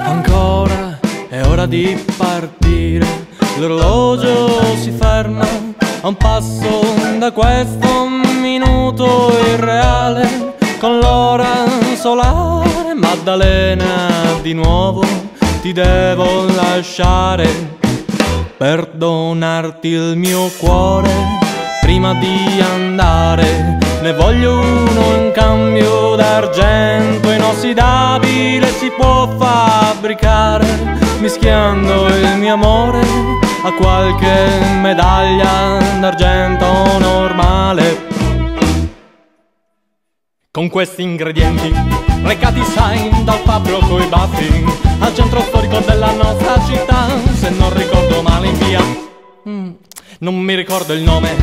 Ancora è ora di partire, l'orologio si ferma a un passo da questo minuto irreale. Con l'ora solare, Maddalena, di nuovo ti devo lasciare per donarti il mio cuore. Prima di andare ne voglio uno in cambio d'argento inossidabile, si può fabbricare mischiando il mio amore a qualche medaglia d'argento normale. Con questi ingredienti recati sai dal fabbro coi baffi al centro storico della nostra città, se non ricordo male in via, non mi ricordo il nome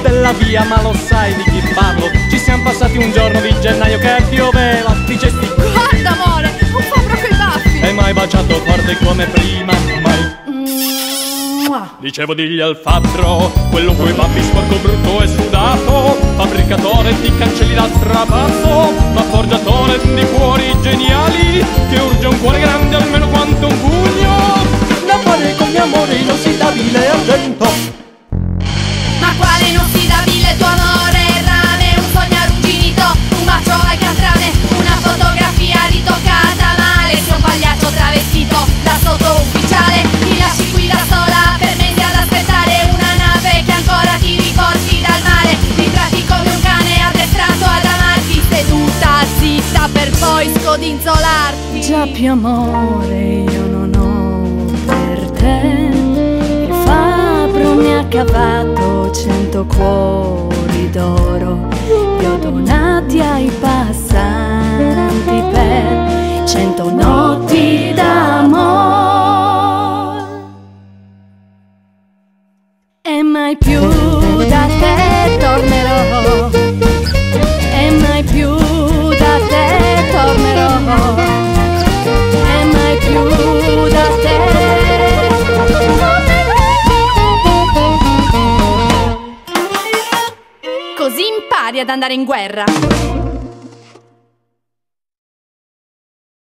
della via, ma lo sai di chi parlo. Ci siamo passati un giorno di gennaio che pioveva, dicesti guarda amore, un fabbro coi baffi. E mai baciato forte come prima, mai. Dicevo digli al fabbro, quello coi baffi sporco, brutto e sudato, fabbricatore di cancelli da strapazzo, ma forgiatore di cuori geniali, che urge un cuore grande almeno quanto un pugno, da fare con mio amore inossidabile argento. Ma quale inossidabile tuo amore, rame, un sogno arrugginito, un bacio al catrame, una fotografia ritoccata male, sei un pagliaccio travestito da sottufficiale, mi lasci qui da sola per mesi ad aspettare una nave che ancora ti riporti dal mare, ti tratti come un cane addestrato ad amarti, seduta zitta per poi scodinzolarti. Già più amore io non ho per te, il fabbro mi ha cavato 100 cuori d'oro, li ho donati ai passanti per 100 notti d'amore. E mai più da te tornerò, e mai più da te tornerò, e mai più da te. Così impari ad andare in guerra.